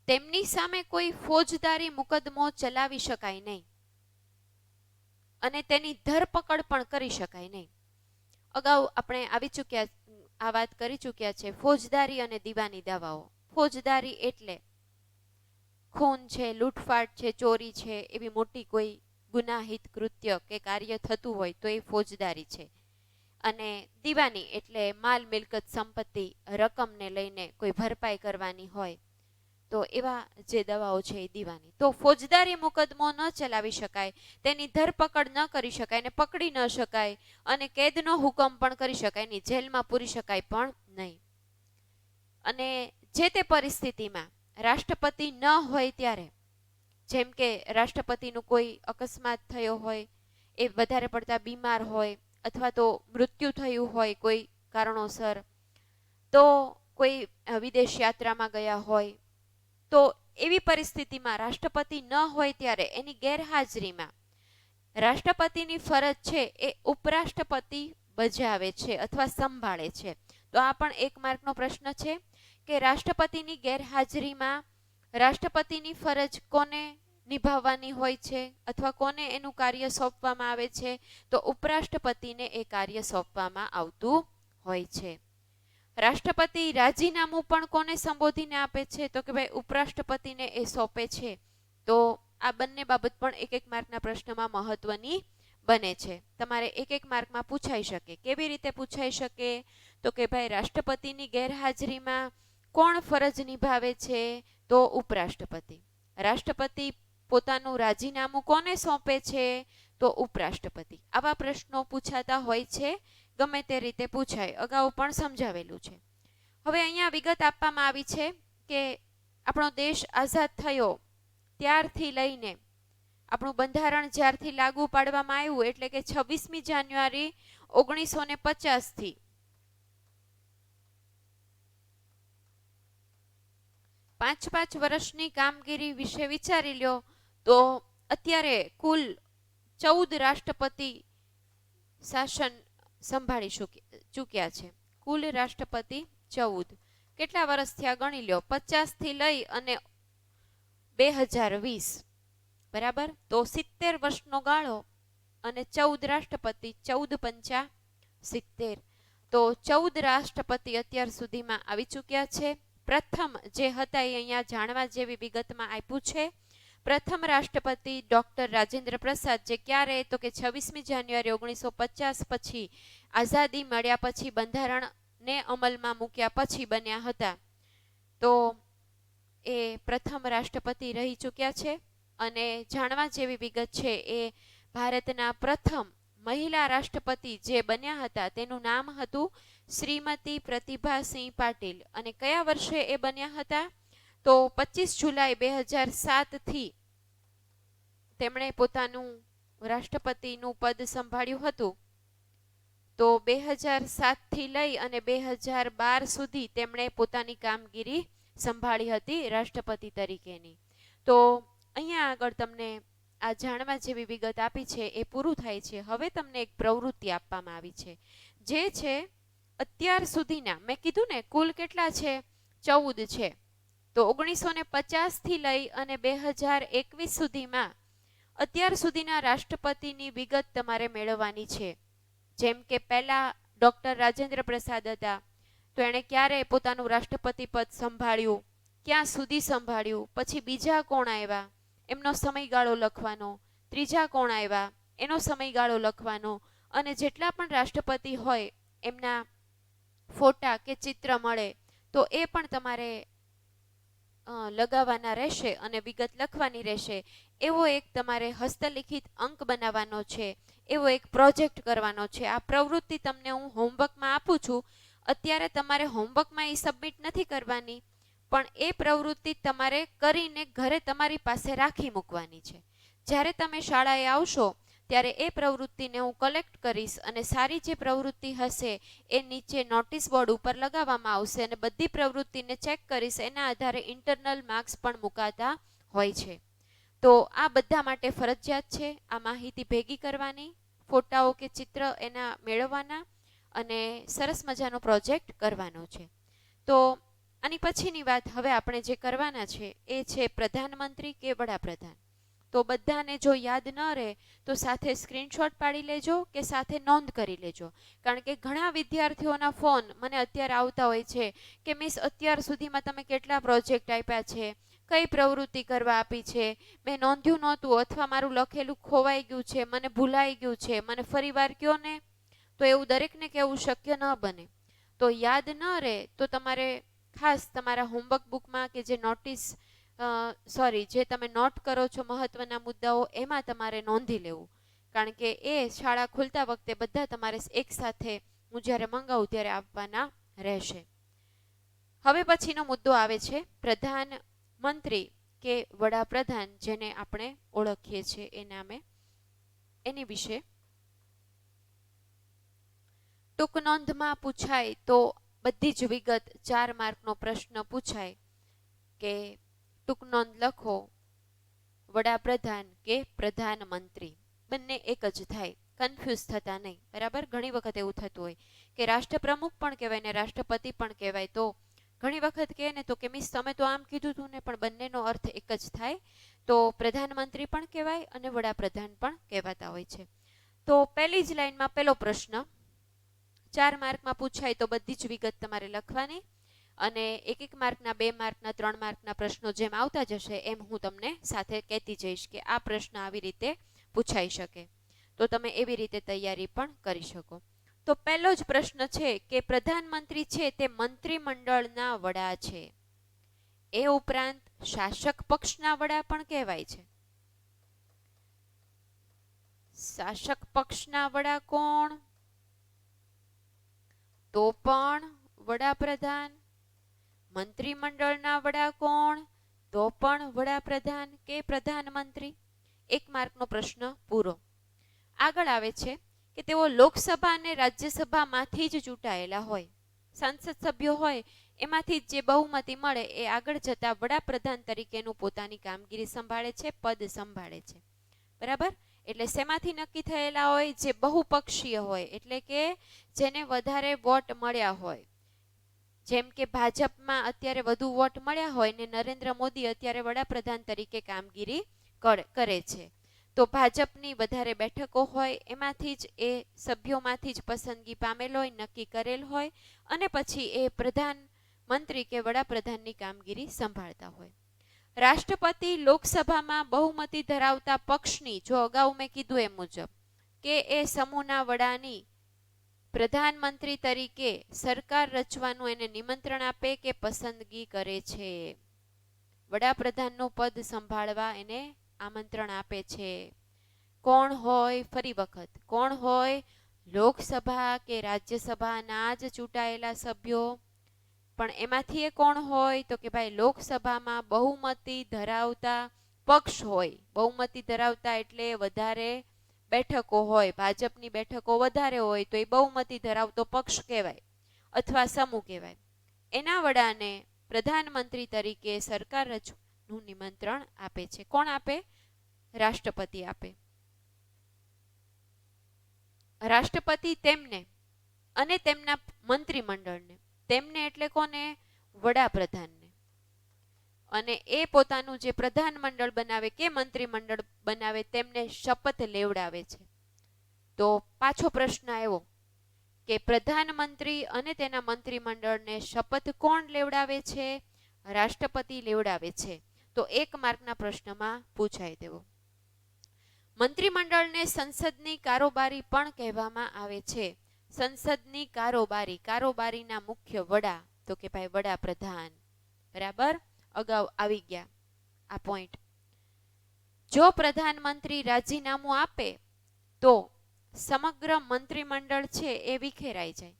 તેમની સામે કોઈ ફોજદારી મુકદ્દમો ચલાવી શકાય નહીં અને તેની ધરપકડ પણ કરી શકાય નહીં. અગાઉ આપણે આ વાત કરી ચૂક્યા છે ફોજદારી અને દીવાની દાવાઓ. ફોજદારી એટલે ખૂન છે, લૂંટફાટ છે, ચોરી છે, એવી મોટી કોઈ ગુનાહિત કૃત્ય કે કાર્ય થતું હોય તો એ ફોજદારી છે. અને દીવાની એટલે માલ મિલકત સંપત્તિ રકમને લઈને કોઈ ભરપાઈ કરવાની હોય, તો એવા જે દવાઓ છે એ દીવાની. તો ફોજદારી મુકદ્દમો ન ચલાવી શકાય, તેની ધરપકડ ન કરી શકાય, ને પકડી ન શકાય, અને કેદનો હુકમ પણ કરી શકાય નહીં, જેલમાં પૂરી શકાય પણ નહીં. અને જે તે પરિસ્થિતિમાં રાષ્ટ્રપતિ ન હોય ત્યારે, જેમ કે રાષ્ટ્રપતિનું કોઈ અકસ્માત થયો હોય, એ વધારે પડતા બીમાર હોય, અથવા તો મૃત્યુ થયું હોય કોઈ કારણોસર, તો કોઈ વિદેશ યાત્રામાં ગયા હોય, તો એવી પરિસ્થિતિમાં રાષ્ટ્રપતિ ન હોય ત્યારે એની ગેરહાજરીમાં રાષ્ટ્રપતિની ફરજ છે એ ઉપરાષ્ટ્રપતિ બજાવે છે અથવા સંભાળે છે. તો આ પણ 1 માર્કનો પ્રશ્ન છે કે રાષ્ટ્રપતિની ગેરહાજરીમાં રાષ્ટ્રપતિની ફરજ કોને નિભાવવાની હોય છે અથવા કોને એનું કાર્ય સોંપવામાં આવે છે, તો ઉપરાષ્ટ્રપતિને એ કાર્ય સોંપવામાં આવતું હોય છે. રાષ્ટ્રપતિ રાજીનામું પણ કોને સંબોધીને આપે છે, તો કે ભાઈ ઉપરાષ્ટ્રપતિને એ સોંપે છે. તો આ બંને બાબત પણ 1 માર્કના પ્રશ્નમાં મહત્વની બને છે. તમારે 1 માર્કમાં પૂછાઈ શકે. કેવી રીતે પૂછાઈ શકે, તો કે ભાઈ રાષ્ટ્રપતિની ગેરહાજરીમાં કોણ ફરજ નિભાવે છે, તો ઉપરાષ્ટ્રપતિ. રાષ્ટ્રપતિ પોતાનું રાજીનામું કોને સોંપે છે, તો ઉપરાષ્ટ્રપતિ. આવા પ્રશ્નો પૂછાતા હોય છે, ગમે તે રીતે પૂછાય, અગાઉ પણ સમજાવેલું છે. હવે અહીંયા વિગત આપવામાં આવી છે કે આપણો દેશ આઝાદ થયો ત્યારથી લઈને આપણું બંધારણ જ્યારથી લાગુ પાડવામાં આવ્યું એટલે કે 26મી જાન્યુઆરી 1950 થી 5 વર્ષની કામગીરી વિશે વિચારી લ્યો તો અત્યારે કુલ 14 રાષ્ટ્રપતિ શાસન સંભાળી ચૂક્યા છે. કુલ રાષ્ટ્રપતિ 14. કેટલા વર્ષ થયા ગણી લ્યો, 50 થી લઈ અને 2020, બરાબર. તો 70 વર્ષનો ગાળો અને 14 રાષ્ટ્રપતિ, 14 પંચા 70. તો 14 રાષ્ટ્રપતિ અત્યાર સુધીમાં આવી ચૂક્યા છે. પ્રથમ જે હતા એ અહીંયા જાણવા જેવી વિગતમાં આપ્યું છે. પ્રથમ રાષ્ટ્રપતિ ડોક્ટર રાજેન્દ્ર પ્રસાદ, જે ક્યારે, તો કે 26મી જાન્યુઆરી 1950 પછી આઝાદી મળ્યા પછી બંધારણને અમલમાં મૂક્યા પછી બન્યા હતા. તો એ પ્રથમ રાષ્ટ્રપતિ રહી ચૂક્યા છે. અને જાણવા જેવી વિગત છે એ ભારતના પ્રથમ મહિલા રાષ્ટ્રપતિ જે બન્યા હતા તેનું નામ હતું શ્રીમતી પ્રતિભાસિંહ પાટીલ. અને કયા વર્ષે એ બન્યા હતા, તો 25 જુલાઈ 2007 થી તેમણે પોતાનું રાષ્ટ્રપતિનું પદ સંભાળ્યું હતું. તો 2007 થી લઈ અને 2012 સુધી તેમણે પોતાની કામગીરી સંભાળી હતી રાષ્ટ્રપતિ તરીકેની. તો અહીંયા આગળ તમને આ જાણવા જેવી વિગત આપી છે એ પૂરું થાય છે. હવે તમને એક પ્રવૃત્તિ આપવામાં આવી છે, જે છે અત્યાર સુધીના, મેં કીધું ને કુલ કેટલા છે, 14 છે. તો 1950 થી લઈ અને 2021 સુધીમાં અત્યાર સુધીના રાષ્ટ્રપતિની વિગત તમારે મેળવવાની છે. જેમ કે પહેલા ડોક્ટર રાજેન્દ્ર પ્રસાદ હતા, તો એણે ક્યારે પોતાનું રાષ્ટ્રપતિ પદ સંભાળ્યું, ક્યાં સુધી સંભાળ્યું, પછી બીજા કોણ આવ્યા એમનો સમયગાળો લખવાનો, ત્રીજા કોણ આવ્યા એનો સમયગાળો લખવાનો, અને જેટલા પણ રાષ્ટ્રપતિ હોય એમના ફોટા કે ચિત્ર મળે તો એ પણ તમારે લગાવવાના રહેશે અને વિગત લખવાની રહેશે. એવો એક તમારે હસ્તલિખિત અંક બનાવવાનો છે, એવો એક પ્રોજેક્ટ કરવાનો છે. આ પ્રવૃત્તિ તમને હું હોમવર્કમાં આપું છું. અત્યારે તમારે હોમવર્કમાં એ સબમિટ નથી કરવાની, પણ એ પ્રવૃત્તિ તમારે કરીને ઘરે તમારી પાસે રાખી મૂકવાની છે. જ્યારે તમે શાળાએ આવશો ત્યારે એ પ્રવૃત્તિને હું કલેક્ટ કરીશ અને સારી જે પ્રવૃત્તિ હશે એ નીચે નોટિસ બોર્ડ ઉપર લગાવવામાં આવશે અને બધી પ્રવૃત્તિને ચેક કરીશ. એના આધારે ઇન્ટરનલ માર્ક્સ પણ મુકાતા હોય છે. તો આ બધા માટે ફરજિયાત છે આ માહિતી ભેગી કરવાની, ફોટાઓ કે ચિત્ર એના મેળવવાના અને સરસ મજાનો પ્રોજેક્ટ કરવાનો છે. તો આની પછીની વાત હવે આપણે જે કરવાના છે એ છે પ્રધાનમંત્રી કે વડાપ્રધાન. તો બધાને જો યાદ ન રહે તો સાથે સ્ક્રીનશોટ પાડી લેજો કે સાથે નોંધ કરી લેજો. કારણ કે ઘણા વિદ્યાર્થીઓના ફોન મને અત્યારે આવતા હોય છે કે મિસ અત્યાર સુધીમાં તમે કેટલા પ્રોજેક્ટ આપ્યા છે, કઈ પ્રવૃત્તિ કરવા આપી છે, મેં નોંધ્યું નહોતું, અથવા મારું લખેલું ખોવાઈ ગયું છે, મને ભૂલાઈ ગયું છે, મને ફરીવાર કયો ને. તો એવું દરેકને કહેવું શક્ય ન બને. તો યાદ ન રહે તો તમારે ખાસ તમારા હોમવર્ક બુકમાં કે જે જે તમે નોટ કરો છો મહત્વના મુદ્દાઓ, એમાં તમારે નોંધી લેવું. કારણ કે એ શાળા ખુલતા વખતે બધા તમારે એક સાથે હું જ્યારે મંગાવું ત્યારે આપવાના રહેશે. હવે પછીનો મુદ્દો આવે છે પ્રધાનમંત્રી કે વડાપ્રધાન, જેને આપણે ઓળખીએ છીએ એ નામે, એની વિશે ટૂંક નોંધમાં પૂછાય તો બધી જ વિગત 4 માર્કનો પ્રશ્ન પૂછાય કે ટૂંક નોંધ લખો વડાપ્રધાન કે પ્રધાનમંત્રી. બંને એક જ થાય, કન્ફ્યુઝ થતા નહીં. બરાબર, ઘણી વખત એવું થતું હોય કે રાષ્ટ્રપ્રમુખ પણ કહેવાય ને રાષ્ટ્રપતિ પણ કહેવાય, તો ઘણી વખત કહે ને તો કે મિસ તમે તો આમ કીધું હતું ને, પણ બંનેનો અર્થ એક જ થાય. તો પ્રધાનમંત્રી પણ કહેવાય અને વડાપ્રધાન પણ કહેવાતા હોય છે. તો પહેલી જ લાઈનમાં પહેલો પ્રશ્ન 4 માર્કમાં પૂછાય તો બધી જ વિગત તમારે લખવાની, અને 1 માર્કના, 2 માર્કના, 3 માર્કના પ્રશ્નો જેમ આવતા જશે એમ હું તમને સાથે કહેતી જઈશ કે આ પ્રશ્ન આવી રીતે પૂછાઈ શકે, તો તમે એવી રીતે તૈયારી પણ કરી શકો. તો પહેલો જ પ્રશ્ન છે કે પ્રધાનમંત્રી છે તે મંત્રીમંડળના વડા છે. એ ઉપરાંત શાસક પક્ષના વડા પણ કહેવાય છે. શાસક પક્ષના વડા કોણ? તો પણ વડાપ્રધાન. મંત્રીમંડળના વડા કોણ? તો પણ વડાપ્રધાન કે પ્રધાનમંત્રી. 1 માર્કનો પ્રશ્ન પૂરો. આગળ આવે છે કે તેઓ લોકસભા અને રાજ્યસભામાંથી જ ચૂંટાયેલા હોય. સંસદ સભ્યો હોય એમાંથી જે બહુમતી મળે એ આગળ જતા વડાપ્રધાન તરીકેનું પોતાની કામગીરી સંભાળે છે, પદ સંભાળે છે. બરાબર, એટલે શેમાંથી નક્કી થયેલા હોય? જે બહુપક્ષીય હોય, એટલે કે જેને વધારે વોટ મળ્યા હોય. જેમ કે ભાજપમાં અત્યારે વધુ વોટ મળ્યા હોય ને નરેન્દ્ર મોદી અત્યારે વડાપ્રધાન તરીકે કામગીરી કરે છે, તો ભાજપની વધારે બેઠકો હોય એમાંથી જ એ સભ્યોમાંથી જ પસંદગી પામેલ હોય, નક્કી કરેલ હોય, અને પછી એ પ્રધાનમંત્રી કે વડાપ્રધાનની કામગીરી સંભાળતા હોય. રાષ્ટ્રપતિ લોકસભામાં બહુમતી ધરાવતા પક્ષની, જો અગાઉ મેં કીધું એ મુજબ કે એ સમૂહના વડાની પ્રધાનમંત્રી તરીકે સરકાર રચવાનું એને નિમંત્રણ આપે કે પસંદગી કરે છે. વડાપ્રધાનનું પદ સંભાળવા એને આમંત્રણ આપે છે. કોણ હોય? ફરી વખત, કોણ હોય? લોકસભા કે રાજ્યસભાના જ ચૂંટાયેલા સભ્યો. પણ એમાંથી એ કોણ હોય? તો કે ભાઈ લોકસભામાં બહુમતી ધરાવતા પક્ષ હોય. બહુમતી ધરાવતા એટલે વધારે બેઠકો હોય, ભાજપની બેઠકો વધારે હોય તો એ બહુમતી ધરાવતો પક્ષ કહેવાય અથવા સમૂહ કહેવાય. એના વડાને પ્રધાનમંત્રી તરીકે સરકાર રચવાનું નિમંત્રણ આપે છે. કોણ આપે? રાષ્ટ્રપતિ આપે. રાષ્ટ્રપતિ તેમને અને તેમના મંત્રીમંડળને, તેમને એટલે કોને? વડાપ્રધાનને, અને એ પોતાનું જે પ્રધાનમંડળ બનાવે કે મંત્રીમંડળ બનાવે તેમને શપથ લેવડાવે છે. તો પાછો પ્રશ્ન આવ્યો કે પ્રધાનમંત્રી અને તેના મંત્રીમંડળને શપથ કોણ લેવડાવે છે? રાષ્ટ્રપતિ લેવડાવે છે. તો 1 માર્કના પ્રશ્નમાં પૂછાય તેવો. મંત્રીમંડળને સંસદની કારોબારી પણ કહેવામાં આવે છે. સંસદની કારોબારી, કારોબારીના મુખ્ય વડા તો કે ભાઈ વડાપ્રધાન. બરાબર, અગાઉ આવી ગયા આ પોઈન્ટ. જો પ્રધાનમંત્રી રાજીનામું આપે તો સમગ્ર મંત્રીમંડળ છે એ વિખેરાઈ જાય.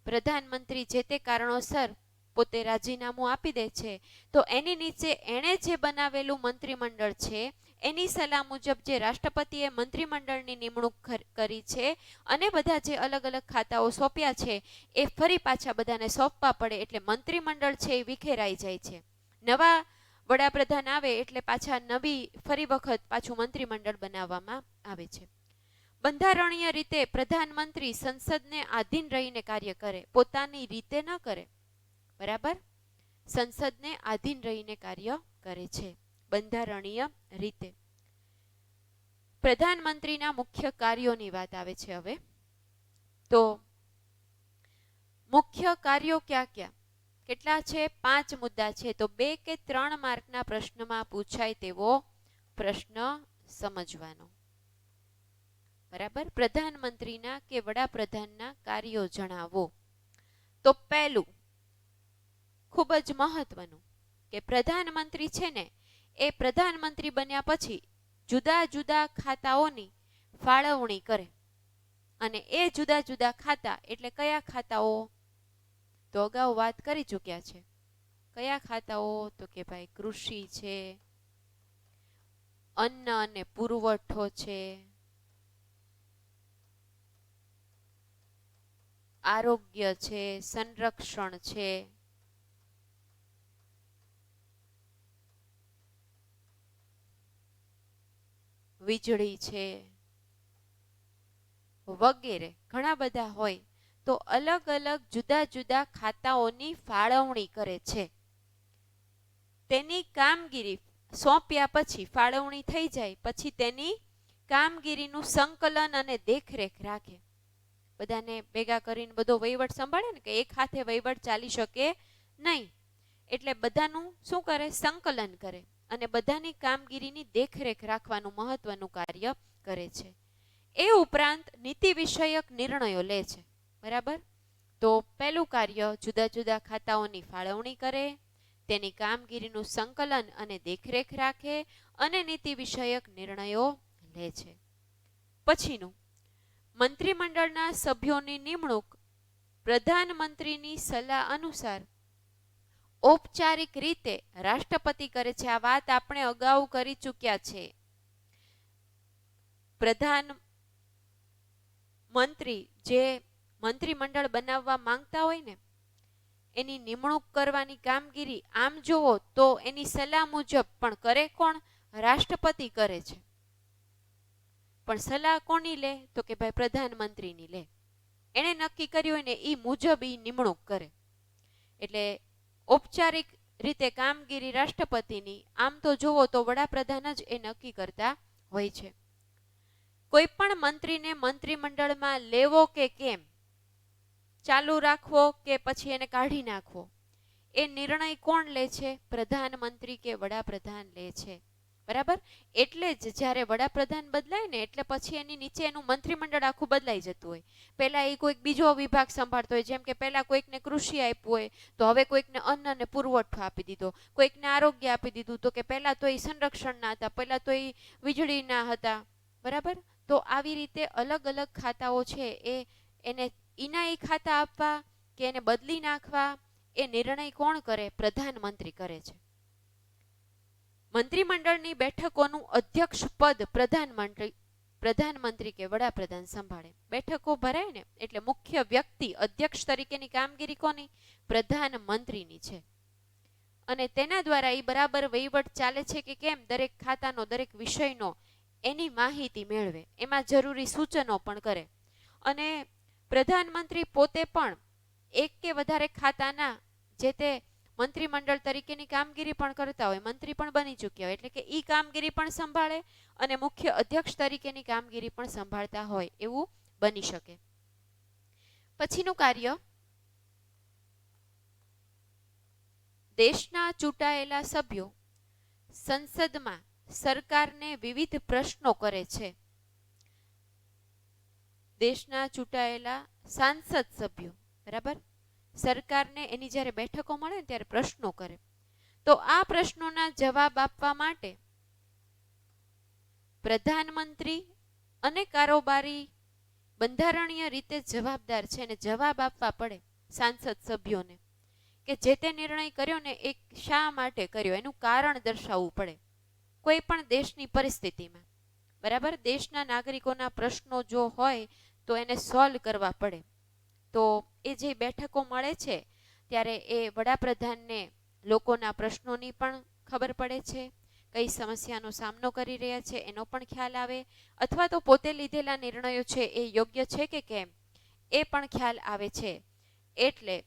પ્રધાનમંત્રી જે તે કારણોસર પોતે રાજીનામું આપી દે છે તો એની નીચે એણે જે બનાવેલું મંત્રીમંડળ છે એની સલાહ મુજબ જે રાષ્ટ્રપતિએ મંત્રીમંડળની નિમણૂક કરી છે અને બધા જે અલગ અલગ ખાતાઓ સોંપ્યા છે એ ફરી પાછા બધાને સોંપવા પડે, એટલે મંત્રીમંડળ છે એ વિખેરાઈ જાય છે. નવા વડાપ્રધાન આવે એટલે પાછા નવી ફરી વખત પાછું મંત્રીમંડળ બનાવવામાં આવે છે. બંધારણીય રીતે પ્રધાનમંત્રી સંસદને આધીન રહીને કાર્ય કરે, પોતાની રીતે ન કરે. બરાબર, સંસદને આધીન રહીને કાર્ય કરે છે બંધારણીય રીતે. પ્રધાનમંત્રીના મુખ્ય કાર્યોની વાત આવે છે હવે. તો મુખ્ય કાર્યો ક્યાં ક્યાં? કેટલા છે? 5 મુદ્દા છે. તો 2 કે 3 માર્કના પ્રશ્નમાં પૂછાય તેવો પ્રશ્ન સમજવાનો. બરાબર, પ્રધાનમંત્રીના કે વડાપ્રધાનના કાર્યો જણાવો. તો પહેલું ખૂબ જ મહત્વનું કે પ્રધાનમંત્રી છે ને એ પ્રધાનમંત્રી બન્યા પછી જુદા જુદા ખાતાઓની ફાળવણી કરે. અને એ જુદા જુદા ખાતા એટલે કયા ખાતાઓ? તો અગાઉ વાત કરી ચૂક્યા છે. કયા ખાતાઓ? તો કે ભાઈ કૃષિ છે, અન્ન અને પુરવઠો છે, આરોગ્ય છે, સંરક્ષણ છે, વીજળી છે, વગેરે ઘણા બધા હોય તો અલગ અલગ જુદા જુદા ખાતાઓની ફાળવણી કરે છે. તેની કામગીરી સોંપ્યા પછી ફાળવણી થઈ જાય પછી તેની કામગીરીનું સંકલન અને દેખરેખ રાખે. બધાને ભેગા કરીને બધો વહીવટ સંભાળે ને, કે એક હાથે વહીવટ ચાલી શકે નહીં, એટલે બધાનું શું કરે, સંકલન કરે અને બધાની કામગીરીની દેખરેખ રાખવાનું મહત્વનું કાર્ય કરે છે. એ ઉપરાંત નીતિ વિષયક નિર્ણયો લે છે. બરાબર. તો પહેલું કાર્ય જુદા જુદા ખાતાઓની ફાળવણી કરે, તેની કામગીરીનું સંકલન અને દેખરેખ રાખે અને નીતિ વિષયક નિર્ણયો લે છે. પછીનું, મંત્રીમંડળના સભ્યોની નિમણૂક પ્રધાનમંત્રીની સલાહ અનુસાર ઔપચારિક રીતે રાષ્ટ્રપતિ કરે છે. આ વાત આપણે અગાઉ કરી ચૂક્યા છે. પ્રધાનમંત્રી જે મંત્રીમંડળ બનાવવા માંગતા હોય ને, એની નિમણૂક કરવાની કામગીરી આમ જોવો તો એની સલાહ મુજબ પણ કરે કોણ? રાષ્ટ્રપતિ કરે છે. પણ સલાહ કોની લે? તો કે ભાઈ પ્રધાનમંત્રીની લે. એને નક્કી કર્યું હોય ને એ મુજબ એ નિમણૂક કરે. એટલે ઔપચારિક રીતે કામગીરી રાષ્ટ્રપતિની, આમ તો જોવો તો વડાપ્રધાન જ એ નક્કી કરતા હોય છે. કોઈ પણ મંત્રીને મંત્રીમંડળમાં લેવો કે કેમ, ચાલુ રાખવો કે પછી એને કાઢી નાખવો, એ નિર્ણય કોણ લે છે? પ્રધાનમંત્રી કે વડાપ્રધાન લે છે. બરાબર. એટલે જ જ્યારે વડાપ્રધાન બદલાય ને એટલે પછી એની નીચે એનું મંત્રીમંડળ આખું બદલાઈ જતું હોય. પહેલા એ કોઈક બીજો વિભાગ સંભાળતો હોય, જેમ કે પહેલા કોઈકને કૃષિ આપ્યું હોય તો હવે કોઈકને અન્ન અને પુરવઠો આપી દીધો, કોઈકને આરોગ્ય આપી દીધું, તો કે પહેલા તો એ સંરક્ષણના હતા, પહેલા તો એ વીજળીના હતા. બરાબર. તો આવી રીતે અલગ અલગ ખાતાઓ છે એને ઇનાય ખાતા આપવા કે એને બદલી નાખવા એ નિર્ણય કોણ કરે? પ્રધાનમંત્રી કરે છે. મંત્રીમંડળની બેઠકોનું અધ્યક્ષ પદ પ્રધાનમંત્રી કે વડાપ્રધાન સંભાળે. બેઠકો ભરાય ને એટલે મુખ્ય વ્યક્તિ અધ્યક્ષ તરીકેની કામગીરી કોની? પ્રધાનમંત્રીની છે. અને તેના દ્વારા એ બરાબર વહીવટ ચાલે છે કે કેમ, દરેક ખાતાનો, દરેક વિષયનો એની માહિતી મેળવે, એમાં જરૂરી સૂચનો પણ કરે. અને પ્રધાનમંત્રી પોતે પણ એક કે વધારે ખાતાના જે તે મંત્રીમંડળ તરીકેની કામગીરી પણ કરતા હોય, મંત્રી પણ બની ચૂક્યા હોય, એટલે કે ઈ કામગીરી પણ સંભાળે અને મુખ્ય અધ્યક્ષ તરીકેની કામગીરી પણ સંભાળતા હોય એવું બની શકે. પછીનું કાર્ય, દેશના ચૂંટાયેલા સભ્યો સંસદમાં સરકારને વિવિધ પ્રશ્નો કરે છે. દેશના ચૂંટાયેલા સાંસદ સભ્યો, બરાબર, સરકારને એની જ્યારે બેઠકો મળે ને ત્યારે પ્રશ્નો કરે. તો આ પ્રશ્નોના જવાબ આપવા માટે પ્રધાનમંત્રી અને કારોબારી બંધારણીય રીતે જવાબદાર છે અને જવાબ આપવા પડે સાંસદ સભ્યોને કે જે તે નિર્ણય કર્યો ને એ શા માટે કર્યો, એનું કારણ દર્શાવવું પડે કોઈ પણ દેશની પરિસ્થિતિમાં. બરાબર. દેશના નાગરિકોના પ્રશ્નો જો હોય તો એને સોલ્વ કરવા પડે. તો એ જે બેઠકો મળે છે ત્યારે એ વડાપ્રધાનને લોકોના પ્રશ્નોની પણ ખબર પડે છે, કઈ સમસ્યાનો સામનો કરી રહ્યા છે એનો પણ ખ્યાલ આવે, અથવા તો પોતે લીધેલા નિર્ણયો છે એ યોગ્ય છે કે કેમ એ પણ ખ્યાલ આવે છે. એટલે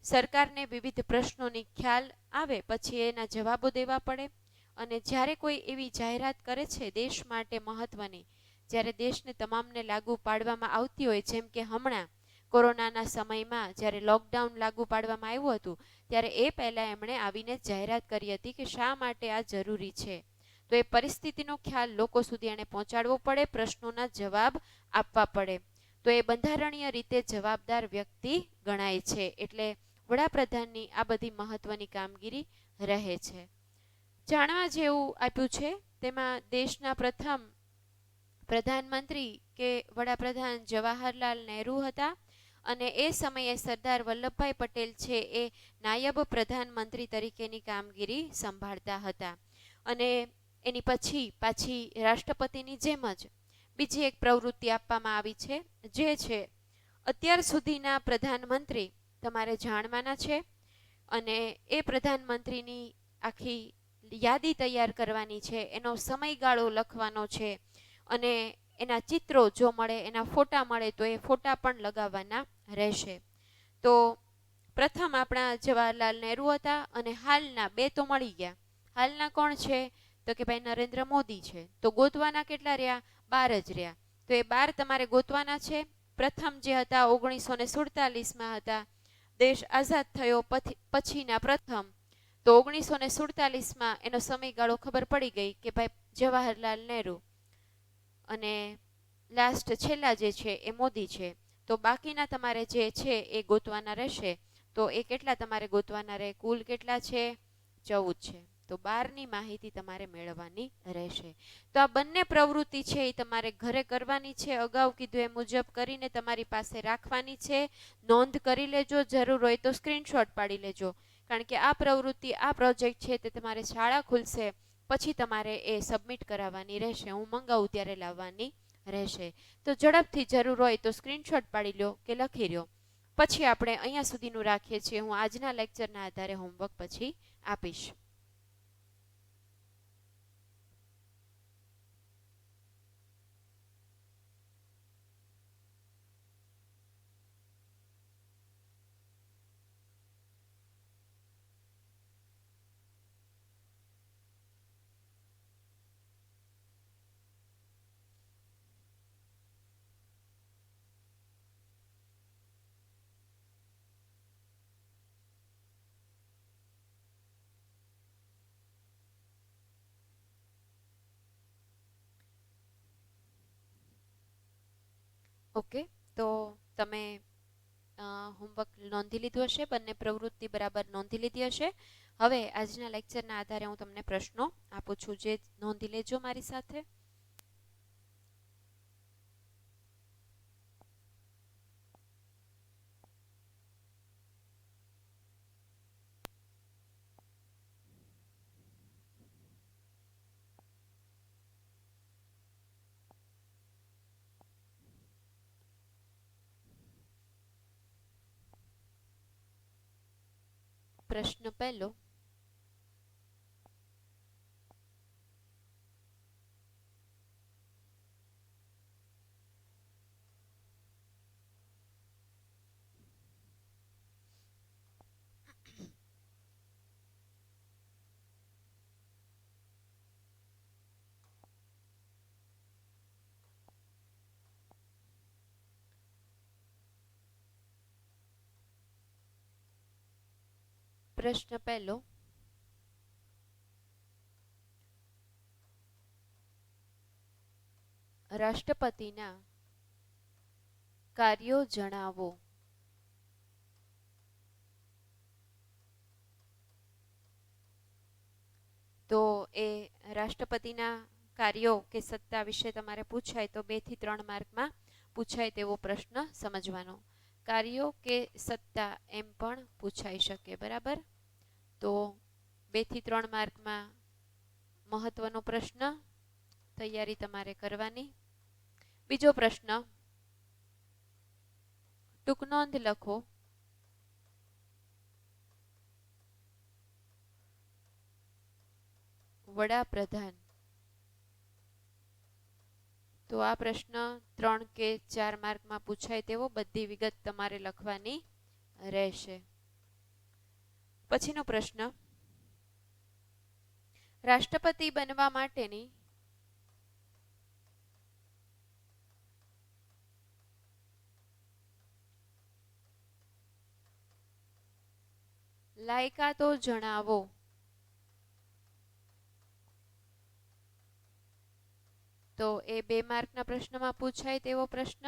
સરકારને વિવિધ પ્રશ્નોની ખ્યાલ આવે પછી એના જવાબો દેવા પડે. અને જ્યારે કોઈ એવી જાહેરાત કરે છે દેશ માટે મહત્વની, જ્યારે દેશને તમામને લાગુ પાડવામાં આવતી હોય, જેમ કે હમણાં કોરોનાના સમયમાં જ્યારે લોકડાઉન લાગુ પાડવામાં આવ્યું હતું ત્યારે એ પહેલાં એમણે આવીને જાહેરાત કરી હતી કે શા માટે આ જરૂરી છે. તો એ પરિસ્થિતિનો ખ્યાલ લોકો સુધી એને પહોંચાડવો પડે, પ્રશ્નોના જવાબ આપવા પડે. તો એ બંધારણીય રીતે જવાબદાર વ્યક્તિ ગણાય છે. એટલે વડાપ્રધાનની આ બધી મહત્વની કામગીરી રહે છે. જાણવા જેવું આપ્યું છે. તેમાં દેશના પ્રથમ પ્રધાનમંત્રી કે વડાપ્રધાન જવાહરલાલ નહેરુ હતા અને એ સમયે સરદાર વલ્લભભાઈ પટેલ છે એ નાયબ પ્રધાનમંત્રી તરીકેની કામગીરી સંભાળતા હતા. અને એની પછી પાછી રાષ્ટ્રપતિની જેમ જ બીજી એક પ્રવૃત્તિ આપવામાં આવી છે, જે છે અત્યાર સુધીના પ્રધાનમંત્રી તમારે જાણવાના છે અને એ પ્રધાનમંત્રીની આખી યાદી તૈયાર કરવાની છે, એનો સમયગાળો લખવાનો છે અને એના ચિત્રો જો મળે, એના ફોટા મળે તો એ ફોટા પણ લગાવવાના રહેશે. તો પ્રથમ આપણા જવાહરલાલ નહેરુ હતા અને હાલના બે તો મળી ગયા. હાલના કોણ છે? તો કે ભાઈ નરેન્દ્ર મોદી છે. તો ગોતવાના કેટલા રહ્યા? 12 જ રહ્યા. તો એ 12 તમારે ગોતવાના છે. પ્રથમ જે હતા 1947માં હતા, દેશ આઝાદ થયો પછીના પ્રથમ. તો 1947માં એનો સમયગાળો ખબર પડી ગઈ કે ભાઈ જવાહરલાલ નહેરુ અને લાસ્ટ છેલ્લા જે છે એ મોદી છે. તો બાકીના તમારે જે છે એ ગોતવાના રહેશે. તો એ કેટલા તમારે ગોતવાના રહે? કુલ કેટલા છે? 14 છે. તો 12ની માહિતી તમારે મેળવવાની રહેશે. તો આ બંને પ્રવૃત્તિ છે એ તમારે ઘરે કરવાની છે. અગાઉ કીધું એ મુજબ કરીને તમારી પાસે રાખવાની છે. નોંધ કરી લેજો, જરૂર હોય તો સ્ક્રીનશોટ પાડી લેજો. કારણ કે આ પ્રવૃત્તિ, આ પ્રોજેક્ટ છે તે તમારે શાળા ખુલશે પછી તમારે એ સબમિટ કરાવવાની રહેશે. હું મંગાવું ત્યારે લાવવાની રહેશે. તો ઝડપથી જરૂર હોય તો સ્ક્રીનશોટ પાડી લો કે લખી લો. પછી આપણે અહીંયા સુધીનું રાખીએ છીએ. હું આજના લેક્ચરના આધારે હોમવર્ક પછી આપીશ. ઓકે, તો તમે હોમવર્ક નોંધી લીધું હશે, બંને પ્રવૃત્તિ બરાબર નોંધી લીધી હશે. હવે આજના લેક્ચરના આધારે હું તમને પ્રશ્નો આપું છું, જે નોંધી લેજો મારી સાથે. પ્રશ્ન પહેલો, પ્રશ્ન પહેલો, રાષ્ટ્રપતિના કાર્યો જણાવો. તો એ રાષ્ટ્રપતિના કાર્યો કે સત્તા વિશે તમારે પૂછાય તો 2 થી 3 માર્કમાં પૂછાય તેવો પ્રશ્ન સમજવાનો. કાર્યો કે સત્તા એમ પણ પૂછાઈ શકે, બરાબર. તો 2 થી 3 માર્કમાં મહત્વનો પ્રશ્ન, તૈયારી તમારે કરવાની. બીજો પ્રશ્ન, ટૂંકનોંધ લખો. વડાપ્રધાન. તો આ પ્રશ્ન 3 કે 4 માર્કમાં પૂછાય તેવો બધી વિગત તમારે લખવાની રહેશે. પછીનો પ્રશ્ન, રાષ્ટ્રપતિ બનવા માટેની લાયકાતો જણાવો. તો એ 2 માર્કના પ્રશ્નમાં પૂછાય તેવો પ્રશ્ન.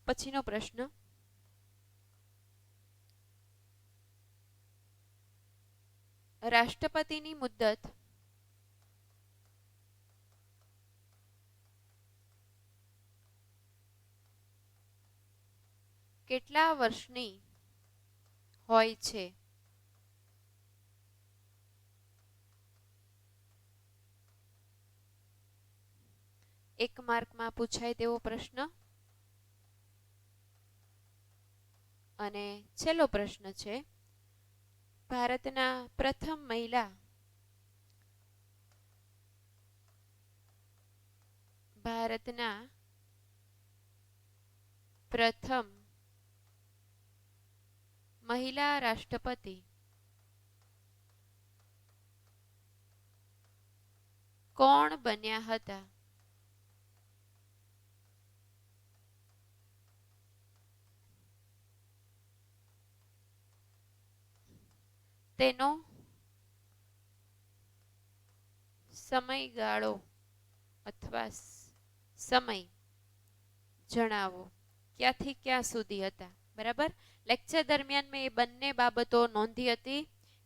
પછીનો પ્રશ્ન, રાષ્ટ્રપતિની મુદ્દત કેટલા વર્ષની હોય છે? 1 માર્કમાં પૂછાય તેવો પ્રશ્ન. અને છેલ્લો પ્રશ્ન છે, ભારતના પ્રથમ મહિલા ભારતના પ્રથમ મહિલા રાષ્ટ્રપતિ કોણ બન્યા હતા? તેનો સમયગાળો અથવા સમય જણાવો. ક્યાંથી ક્યાં સુધી હતા? બરાબર. લેક્ચર દરમિયાન મેં એ બંને બાબતો નોંધી હતી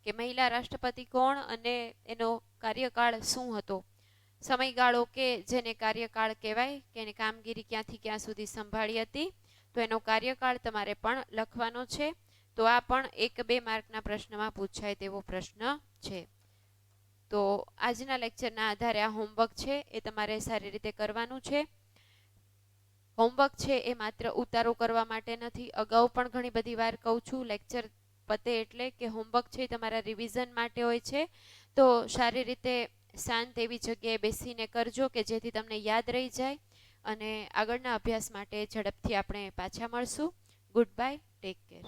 કે મહિલા રાષ્ટ્રપતિ કોણ અને એનો કાર્યકાળ શું હતો. સમયગાળો કે જેને કાર્યકાળ કહેવાય કે એની કામગીરી ક્યાંથી ક્યાં સુધી સંભાળી હતી, તો એનો કાર્યકાળ તમારે પણ લખવાનો છે. તો આ પણ 1-2 માર્કના પ્રશ્નમાં પૂછાય તેવો પ્રશ્ન છે. તો આજના લેક્ચરના આધારે આ હોમવર્ક છે એ તમારે સારી રીતે કરવાનું છે. હોમવર્ક છે એ માત્ર ઉતારો કરવા માટે નથી. અગાઉ પણ ઘણી બધી વાર કહું છું, લેક્ચર પતે એટલે કે હોમવર્ક છે એ તમારા રિવિઝન માટે હોય છે. તો સારી રીતે શાંત એવી જગ્યાએ બેસીને કરજો કે જેથી તમને યાદ રહી જાય અને આગળના અભ્યાસ માટે ઝડપથી આપણે પાછા મળશું. Good bye, take care.